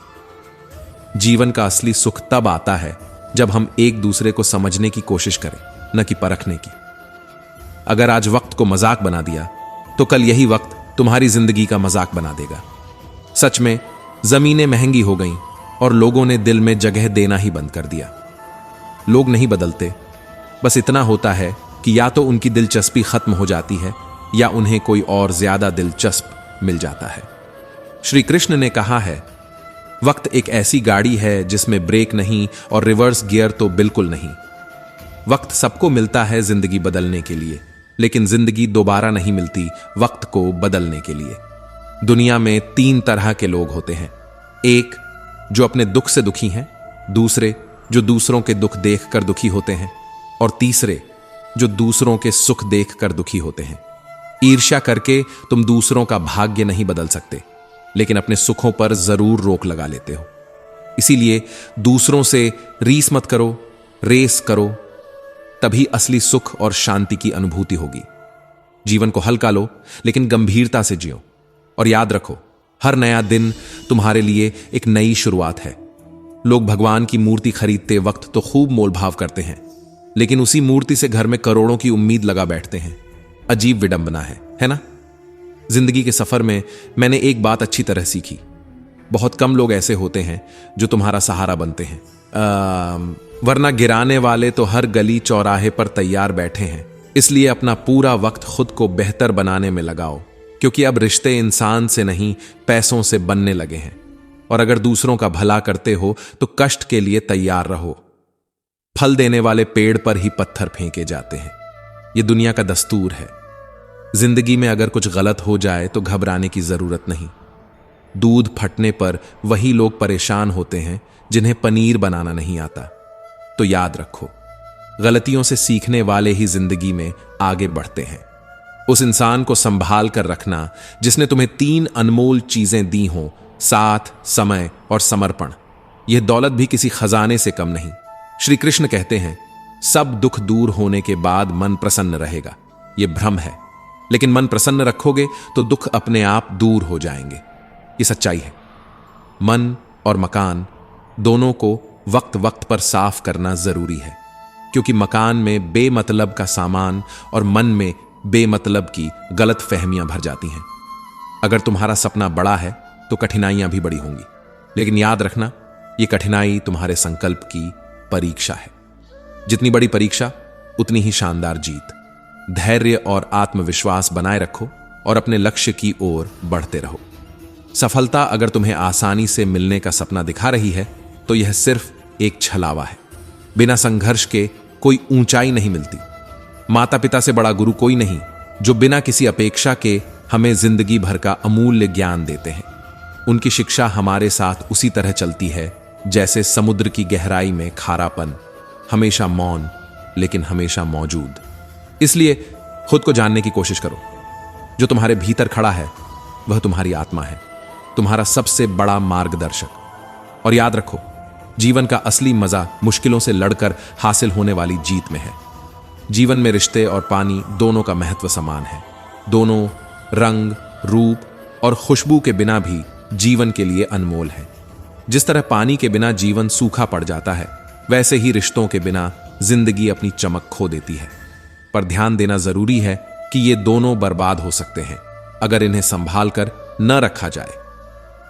जीवन का असली सुख तब आता है जब हम एक दूसरे को समझने की कोशिश करें, न कि परखने की। अगर आज वक्त को मजाक बना दिया तो कल यही वक्त तुम्हारी जिंदगी का मजाक बना देगा। सच में जमीनें महंगी हो गईं और लोगों ने दिल में जगह देना ही बंद कर दिया। लोग नहीं बदलते, बस इतना होता है कि या तो उनकी दिलचस्पी खत्म हो जाती है या उन्हें कोई और ज्यादा दिलचस्प मिल जाता है। श्री कृष्ण ने कहा है, वक्त एक ऐसी गाड़ी है जिसमें ब्रेक नहीं और रिवर्स गियर तो बिल्कुल नहीं। वक्त सबको मिलता है जिंदगी बदलने के लिए, लेकिन जिंदगी दोबारा नहीं मिलती वक्त को बदलने के लिए। दुनिया में 3 तरह के लोग होते हैं। एक, जो अपने दुख से दुखी हैं, दूसरे जो दूसरों के दुख देखकर दुखी होते हैं, और तीसरे जो दूसरों के सुख देखकर दुखी होते हैं। ईर्ष्या करके तुम दूसरों का भाग्य नहीं बदल सकते, लेकिन अपने सुखों पर जरूर रोक लगा लेते हो। इसीलिए दूसरों से रीस मत करो, रेस करो, तभी असली सुख और शांति की अनुभूति होगी। जीवन को हल्का लो, लेकिन गंभीरता से जियो। और याद रखो, हर नया दिन तुम्हारे लिए एक नई शुरुआत है। लोग भगवान की मूर्ति खरीदते वक्त तो खूब मोलभाव करते हैं, लेकिन उसी मूर्ति से घर में करोड़ों की उम्मीद लगा बैठते हैं। अजीब विडंबना है ना? जिंदगी के सफर में मैंने एक बात अच्छी तरह सीखी, बहुत कम लोग ऐसे होते हैं जो तुम्हारा सहारा बनते हैं, वरना गिराने वाले तो हर गली चौराहे पर तैयार बैठे हैं। इसलिए अपना पूरा वक्त खुद को बेहतर बनाने में लगाओ, क्योंकि अब रिश्ते इंसान से नहीं पैसों से बनने लगे हैं। और अगर दूसरों का भला करते हो तो कष्ट के लिए तैयार रहो। फल देने वाले पेड़ पर ही पत्थर फेंके जाते हैं, यह दुनिया का दस्तूर है। जिंदगी में अगर कुछ गलत हो जाए तो घबराने की जरूरत नहीं। दूध फटने पर वही लोग परेशान होते हैं जिन्हें पनीर बनाना नहीं आता। तो याद रखो, गलतियों से सीखने वाले ही जिंदगी में आगे बढ़ते हैं। उस इंसान को संभाल कर रखना जिसने तुम्हें 3 अनमोल चीजें दी हों, साथ, समय और समर्पण। यह दौलत भी किसी खजाने से कम नहीं। श्री कृष्ण कहते हैं, सब दुख दूर होने के बाद मन प्रसन्न रहेगा। यह भ्रम है, लेकिन मन प्रसन्न रखोगे तो दुख अपने आप दूर हो जाएंगे। यह सच्चाई है। मन और मकान दोनों को वक्त वक्त पर साफ करना जरूरी है, क्योंकि मकान में बेमतलब का सामान और मन में बेमतलब की गलत फहमियां भर जाती हैं। अगर तुम्हारा सपना बड़ा है तो कठिनाइयां भी बड़ी होंगी, लेकिन याद रखना, यह कठिनाई तुम्हारे संकल्प की परीक्षा है। जितनी बड़ी परीक्षा उतनी ही शानदार जीत। धैर्य और आत्मविश्वास बनाए रखो और अपने लक्ष्य की ओर बढ़ते रहो। सफलता अगर तुम्हें आसानी से मिलने का सपना दिखा रही है तो यह सिर्फ एक छलावा है। बिना संघर्ष के कोई ऊंचाई नहीं मिलती। माता पिता से बड़ा गुरु कोई नहीं, जो बिना किसी अपेक्षा के हमें जिंदगी भर का अमूल्य ज्ञान देते हैं। उनकी शिक्षा हमारे साथ उसी तरह चलती है जैसे समुद्र की गहराई में खारापन, हमेशा मौन लेकिन हमेशा मौजूद। इसलिए खुद को जानने की कोशिश करो। जो तुम्हारे भीतर खड़ा है वह तुम्हारी आत्मा है, तुम्हारा सबसे बड़ा मार्गदर्शक। और याद रखो, जीवन का असली मजा मुश्किलों से लड़कर हासिल होने वाली जीत में है। जीवन में रिश्ते और पानी दोनों का महत्व समान है। दोनों रंग, रूप और खुशबू के बिना भी जीवन के लिए अनमोल है। जिस तरह पानी के बिना जीवन सूखा पड़ जाता है, वैसे ही रिश्तों के बिना जिंदगी अपनी चमक खो देती है। पर ध्यान देना जरूरी है कि ये दोनों बर्बाद हो सकते हैं अगर इन्हें संभाल कर न रखा जाए।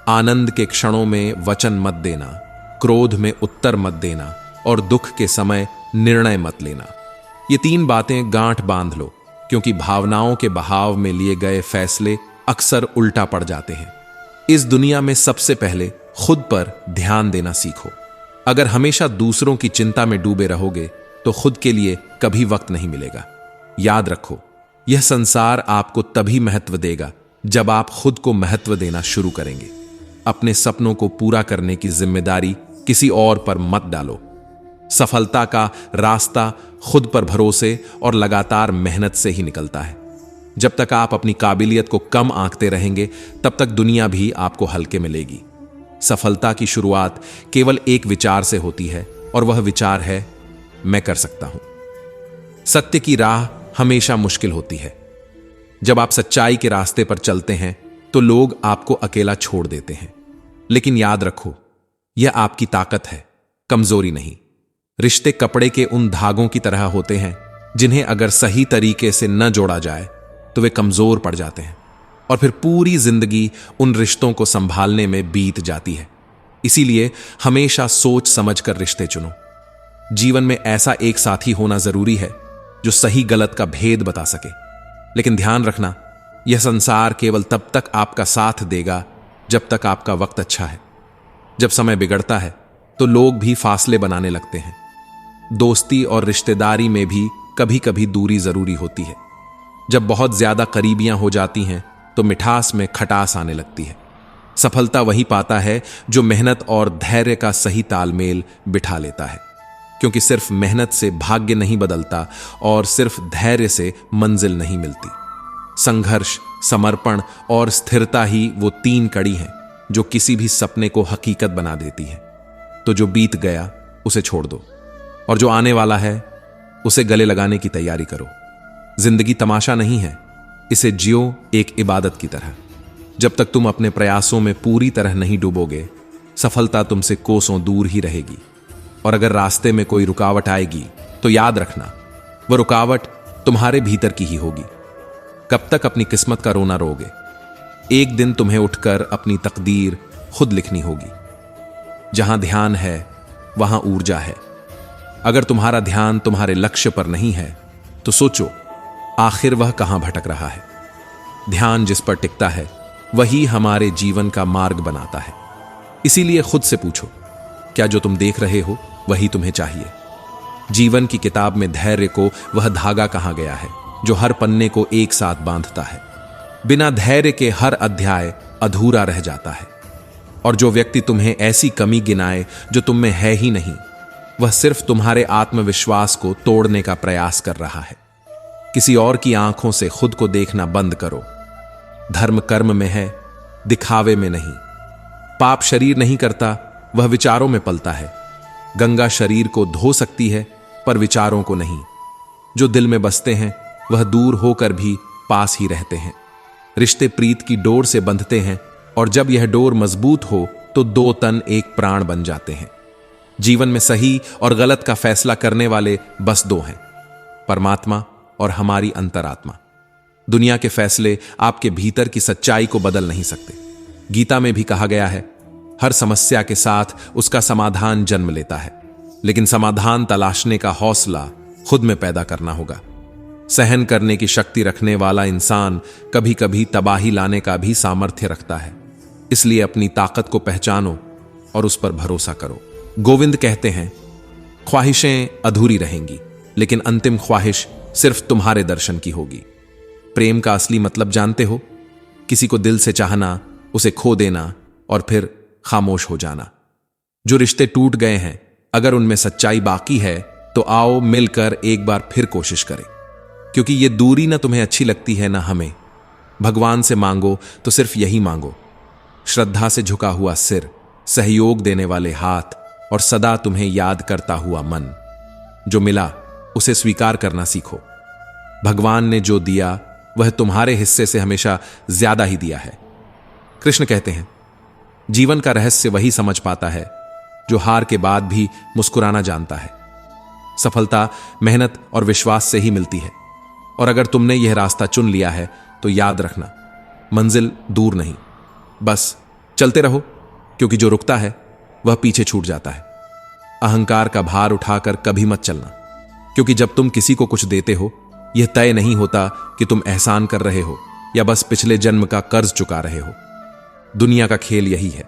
आनंद के क्षणों में वचन मत देना, क्रोध में उत्तर मत देना और दुख के समय निर्णय मत लेना। ये 3 बातें गांठ बांध लो, क्योंकि भावनाओं के बहाव में लिए गए फैसले अक्सर उल्टा पड़ जाते हैं। इस दुनिया में सबसे पहले खुद पर ध्यान देना सीखो। अगर हमेशा दूसरों की चिंता में डूबे रहोगे तो खुद के लिए कभी वक्त नहीं मिलेगा। याद रखो, यह संसार आपको तभी महत्व देगा जब आप खुद को महत्व देना शुरू करेंगे। अपने सपनों को पूरा करने की जिम्मेदारी किसी और पर मत डालो। सफलता का रास्ता खुद पर भरोसे और लगातार मेहनत से ही निकलता है। जब तक आप अपनी काबिलियत को कम आंकते रहेंगे, तब तक दुनिया भी आपको हल्के में लेगी। सफलता की शुरुआत केवल एक विचार से होती है, और वह विचार है, मैं कर सकता हूं। सत्य की राह हमेशा मुश्किल होती है। जब आप सच्चाई के रास्ते पर चलते हैं तो लोग आपको अकेला छोड़ देते हैं, लेकिन याद रखो, यह आपकी ताकत है, कमजोरी नहीं। रिश्ते कपड़े के उन धागों की तरह होते हैं जिन्हें अगर सही तरीके से न जोड़ा जाए तो वे कमजोर पड़ जाते हैं, और फिर पूरी जिंदगी उन रिश्तों को संभालने में बीत जाती है। इसीलिए हमेशा सोच समझकर रिश्ते चुनो। जीवन में ऐसा एक साथी होना जरूरी है जो सही गलत का भेद बता सके, लेकिन ध्यान रखना, यह संसार केवल तब तक आपका साथ देगा जब तक आपका वक्त अच्छा है। जब समय बिगड़ता है तो लोग भी फासले बनाने लगते हैं। दोस्ती और रिश्तेदारी में भी कभी कभी दूरी जरूरी होती है। जब बहुत ज्यादा करीबियां हो जाती हैं तो मिठास में खटास आने लगती है। सफलता वही पाता है जो मेहनत और धैर्य का सही तालमेल बिठा लेता है, क्योंकि सिर्फ मेहनत से भाग्य नहीं बदलता और सिर्फ धैर्य से मंजिल नहीं मिलती। संघर्ष, समर्पण और स्थिरता ही वो 3 कड़ी हैं जो किसी भी सपने को हकीकत बना देती है। तो जो बीत गया उसे छोड़ दो, और जो आने वाला है उसे गले लगाने की तैयारी करो। जिंदगी तमाशा नहीं है, इसे जियो एक इबादत की तरह। जब तक तुम अपने प्रयासों में पूरी तरह नहीं डूबोगे, सफलता तुमसे कोसों दूर ही रहेगी। और अगर रास्ते में कोई रुकावट आएगी तो याद रखना, वह रुकावट तुम्हारे भीतर की ही होगी। कब तक अपनी किस्मत का रोना रोगे? एक दिन तुम्हें उठकर अपनी तकदीर खुद लिखनी होगी। जहां ध्यान है वहां ऊर्जा है। अगर तुम्हारा ध्यान तुम्हारे लक्ष्य पर नहीं है तो सोचो, आखिर वह कहां भटक रहा है। ध्यान जिस पर टिकता है वही हमारे जीवन का मार्ग बनाता है। इसीलिए खुद से पूछो, क्या जो तुम देख रहे हो वही तुम्हें चाहिए? जीवन की किताब में धैर्य को वह धागा कहा गया है जो हर पन्ने को एक साथ बांधता है। बिना धैर्य के हर अध्याय अधूरा रह जाता है। और जो व्यक्ति तुम्हें ऐसी कमी गिनाए जो तुम में है ही नहीं, वह सिर्फ तुम्हारे आत्मविश्वास को तोड़ने का प्रयास कर रहा है। किसी और की आंखों से खुद को देखना बंद करो। धर्म कर्म में है, दिखावे में नहीं। पाप शरीर नहीं करता, वह विचारों में पलता है। गंगा शरीर को धो सकती है पर विचारों को नहीं। जो दिल में बसते हैं वह दूर होकर भी पास ही रहते हैं। रिश्ते प्रीत की डोर से बंधते हैं, और जब यह डोर मजबूत हो तो 2 तन एक प्राण बन जाते हैं। जीवन में सही और गलत का फैसला करने वाले बस 2 हैं, परमात्मा और हमारी अंतरात्मा। दुनिया के फैसले आपके भीतर की सच्चाई को बदल नहीं सकते। गीता में भी कहा गया है, हर समस्या के साथ उसका समाधान जन्म लेता है, लेकिन समाधान तलाशने का हौसला खुद में पैदा करना होगा। सहन करने की शक्ति रखने वाला इंसान कभी कभी तबाही लाने का भी सामर्थ्य रखता है। इसलिए अपनी ताकत को पहचानो और उस पर भरोसा करो। गोविंद कहते हैं, ख्वाहिशें अधूरी रहेंगी, लेकिन अंतिम ख्वाहिश सिर्फ तुम्हारे दर्शन की होगी। प्रेम का असली मतलब जानते हो? किसी को दिल से चाहना, उसे खो देना और फिर खामोश हो जाना। जो रिश्ते टूट गए हैं, अगर उनमें सच्चाई बाकी है तो आओ मिलकर एक बार फिर कोशिश करें, क्योंकि ये दूरी ना तुम्हें अच्छी लगती है ना हमें। भगवान से मांगो तो सिर्फ यही मांगो, श्रद्धा से झुका हुआ सिर, सहयोग देने वाले हाथ और सदा तुम्हें याद करता हुआ मन। जो मिला उसे स्वीकार करना सीखो। भगवान ने जो दिया वह तुम्हारे हिस्से से हमेशा ज्यादा ही दिया है। कृष्ण कहते हैं, जीवन का रहस्य वही समझ पाता है जो हार के बाद भी मुस्कुराना जानता है। सफलता मेहनत और विश्वास से ही मिलती है, और अगर तुमने यह रास्ता चुन लिया है तो याद रखना, मंजिल दूर नहीं, बस चलते रहो, क्योंकि जो रुकता है वह पीछे छूट जाता है। अहंकार का भार उठाकर कभी मत चलना, क्योंकि जब तुम किसी को कुछ देते हो, यह तय नहीं होता कि तुम एहसान कर रहे हो या बस पिछले जन्म का कर्ज चुका रहे हो। दुनिया का खेल यही है,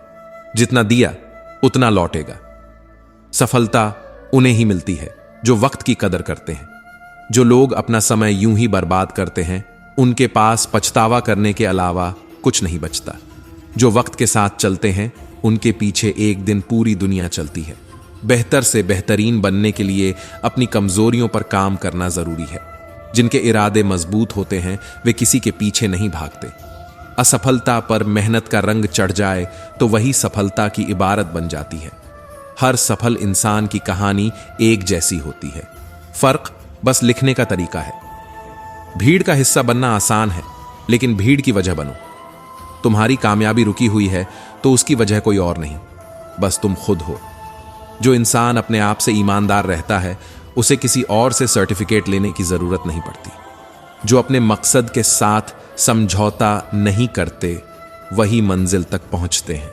जितना दिया उतना लौटेगा। सफलता उन्हें ही मिलती है जो वक्त की कदर करते हैं। जो लोग अपना समय यूं ही बर्बाद करते हैं उनके पास पछतावा करने के अलावा कुछ नहीं बचता। जो वक्त के साथ चलते हैं उनके पीछे एक दिन पूरी दुनिया चलती है। बेहतर से बेहतरीन बनने के लिए अपनी कमजोरियों पर काम करना जरूरी है। जिनके इरादे मजबूत होते हैं वे किसी के पीछे नहीं भागते। असफलता पर मेहनत का रंग चढ़ जाए तो वही सफलता की इबारत बन जाती है। हर सफल इंसान की कहानी एक जैसी होती है, फर्क बस लिखने का तरीका है। भीड़ का हिस्सा बनना आसान है, लेकिन भीड़ की वजह बनो। तुम्हारी कामयाबी रुकी हुई है तो उसकी वजह कोई और नहीं, बस तुम खुद हो। जो इंसान अपने आप से ईमानदार रहता है उसे किसी और से सर्टिफिकेट लेने की जरूरत नहीं पड़ती। जो अपने मकसद के साथ समझौता नहीं करते वही मंजिल तक पहुंचते हैं।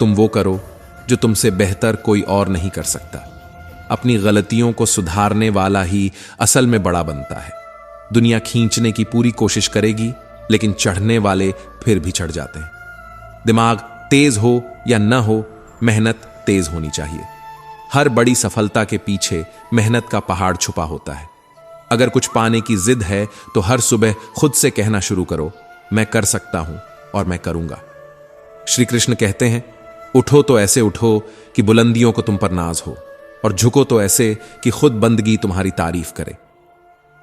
तुम वो करो जो तुमसे बेहतर कोई और नहीं कर सकता। अपनी गलतियों को सुधारने वाला ही असल में बड़ा बनता है। दुनिया खींचने की पूरी कोशिश करेगी, लेकिन चढ़ने वाले फिर भी चढ़ जाते हैं। दिमाग तेज हो या न हो, मेहनत तेज होनी चाहिए। हर बड़ी सफलता के पीछे मेहनत का पहाड़ छुपा होता है। अगर कुछ पाने की जिद है तो हर सुबह खुद से कहना शुरू करो, मैं कर सकता हूं और मैं करूंगा। श्री कृष्ण कहते हैं, उठो तो ऐसे उठो कि बुलंदियों को तुम पर नाज हो, और झुको तो ऐसे कि खुद बंदगी तुम्हारी तारीफ करे।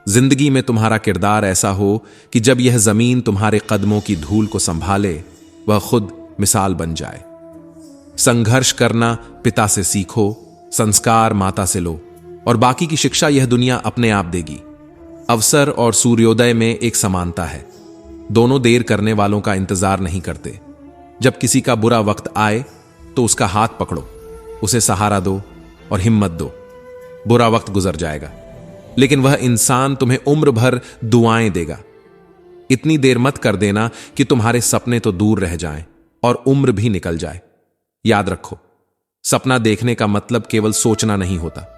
जिंदगी में तुम्हारा किरदार ऐसा हो कि जब यह जमीन तुम्हारे कदमों की धूल को संभाले वह खुद मिसाल बन जाए। संघर्ष करना पिता से सीखो, संस्कार माता से लो, और बाकी की शिक्षा यह दुनिया अपने आप देगी। अवसर और सूर्योदय में एक समानता है। दोनों देर करने वालों का इंतजार नहीं करते। जब किसी का बुरा वक्त आए तो उसका हाथ पकड़ो, उसे सहारा दो और हिम्मत दो। बुरा वक्त गुजर जाएगा, लेकिन वह इंसान तुम्हें उम्र भर दुआएं देगा। इतनी देर मत कर देना कि तुम्हारे सपने तो दूर रह जाएं और उम्र भी निकल जाए। याद रखो, सपना देखने का मतलब केवल सोचना नहीं होता,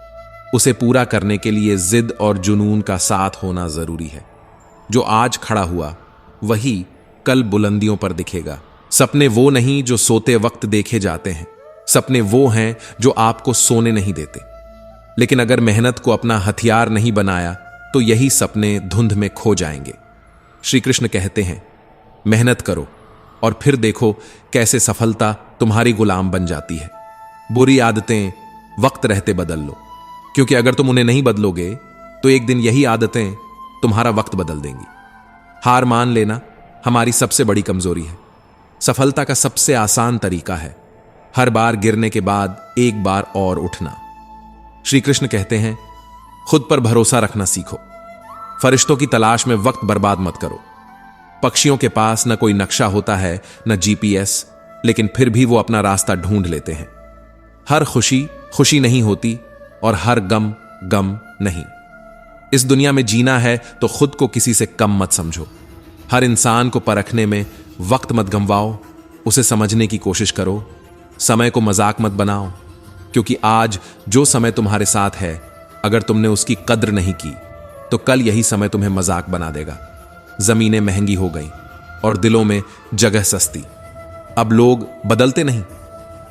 उसे पूरा करने के लिए जिद और जुनून का साथ होना जरूरी है। जो आज खड़ा हुआ वही कल बुलंदियों पर दिखेगा। सपने वो नहीं जो सोते वक्त देखे जाते हैं, सपने वो हैं जो आपको सोने नहीं देते। लेकिन अगर मेहनत को अपना हथियार नहीं बनाया तो यही सपने धुंध में खो जाएंगे। श्री कृष्ण कहते हैं, मेहनत करो और फिर देखो कैसे सफलता तुम्हारी गुलाम बन जाती है। बुरी आदतें वक्त रहते बदल लो, क्योंकि अगर तुम उन्हें नहीं बदलोगे तो एक दिन यही आदतें तुम्हारा वक्त बदल देंगी। हार मान लेना हमारी सबसे बड़ी कमजोरी है। सफलता का सबसे आसान तरीका है हर बार गिरने के बाद एक बार और उठना। श्री कृष्ण कहते हैं, खुद पर भरोसा रखना सीखो। फरिश्तों की तलाश में वक्त बर्बाद मत करो। पक्षियों के पास न कोई नक्शा होता है न जीपीएस, लेकिन फिर भी वो अपना रास्ता ढूंढ लेते हैं। हर खुशी खुशी नहीं होती और हर गम गम नहीं। इस दुनिया में जीना है तो खुद को किसी से कम मत समझो। हर इंसान को परखने में वक्त मत गंवाओ, उसे समझने की कोशिश करो। समय को मजाक मत बनाओ, क्योंकि आज जो समय तुम्हारे साथ है अगर तुमने उसकी कद्र नहीं की तो कल यही समय तुम्हें मजाक बना देगा। जमीनें महंगी हो गई और दिलों में जगह सस्ती। अब लोग बदलते नहीं,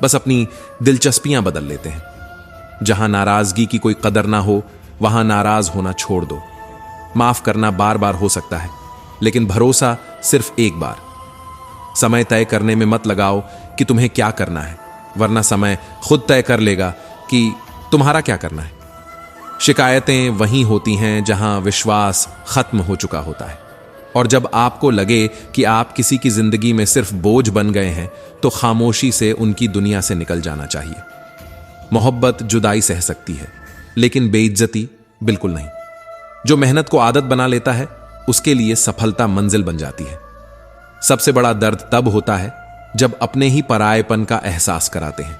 बस अपनी दिलचस्पियां बदल लेते हैं। जहां नाराजगी की कोई कदर ना हो वहां नाराज होना छोड़ दो। माफ करना बार बार हो सकता है, लेकिन भरोसा सिर्फ एक बार। समय तय करने में मत लगाओ कि तुम्हें क्या करना है, वरना समय खुद तय कर लेगा कि तुम्हारा क्या करना है। शिकायतें वहीं होती हैं जहां विश्वास खत्म हो चुका होता है, और जब आपको लगे कि आप किसी की जिंदगी में सिर्फ बोझ बन गए हैं तो खामोशी से उनकी दुनिया से निकल जाना चाहिए। मोहब्बत जुदाई सह सकती है, लेकिन बेइज्जती बिल्कुल नहीं। जो मेहनत को आदत बना लेता है उसके लिए सफलता मंजिल बन जाती है। सबसे बड़ा दर्द तब होता है जब अपने ही परायेपन का एहसास कराते हैं।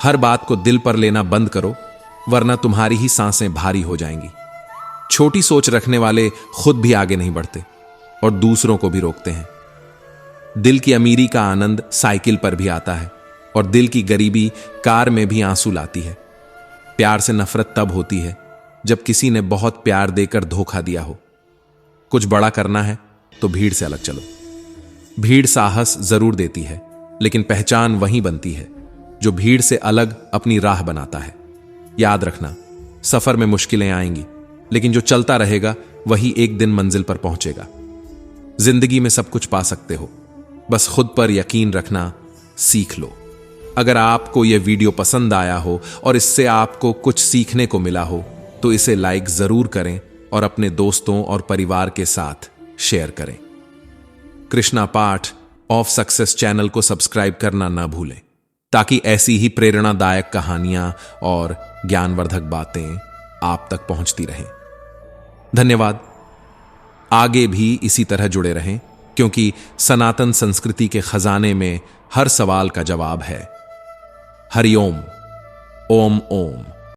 हर बात को दिल पर लेना बंद करो, वरना तुम्हारी ही सांसें भारी हो जाएंगी। छोटी सोच रखने वाले खुद भी आगे नहीं बढ़ते और दूसरों को भी रोकते हैं। दिल की अमीरी का आनंद साइकिल पर भी आता है और दिल की गरीबी कार में भी आंसू लाती है। प्यार से नफरत तब होती है जब किसी ने बहुत प्यार देकर धोखा दिया हो। कुछ बड़ा करना है तो भीड़ से अलग चलो। भीड़ साहस जरूर देती है, लेकिन पहचान वहीं बनती है जो भीड़ से अलग अपनी राह बनाता है। याद रखना, सफर में मुश्किलें आएंगी, लेकिन जो चलता रहेगा वही एक दिन मंजिल पर पहुंचेगा। जिंदगी में सब कुछ पा सकते हो, बस खुद पर यकीन रखना सीख लो। अगर आपको यह वीडियो पसंद आया हो और इससे आपको कुछ सीखने को मिला हो तो इसे लाइक जरूर करें और अपने दोस्तों और परिवार के साथ शेयर करें। कृष्णा पाठ ऑफ सक्सेस चैनल को सब्सक्राइब करना ना भूलें ताकि ऐसी ही प्रेरणादायक कहानियां और ज्ञानवर्धक बातें आप तक पहुंचती रहें। धन्यवाद। आगे भी इसी तरह जुड़े रहें क्योंकि सनातन संस्कृति के खजाने में हर सवाल का जवाब है। हरिओम। ओम ओम।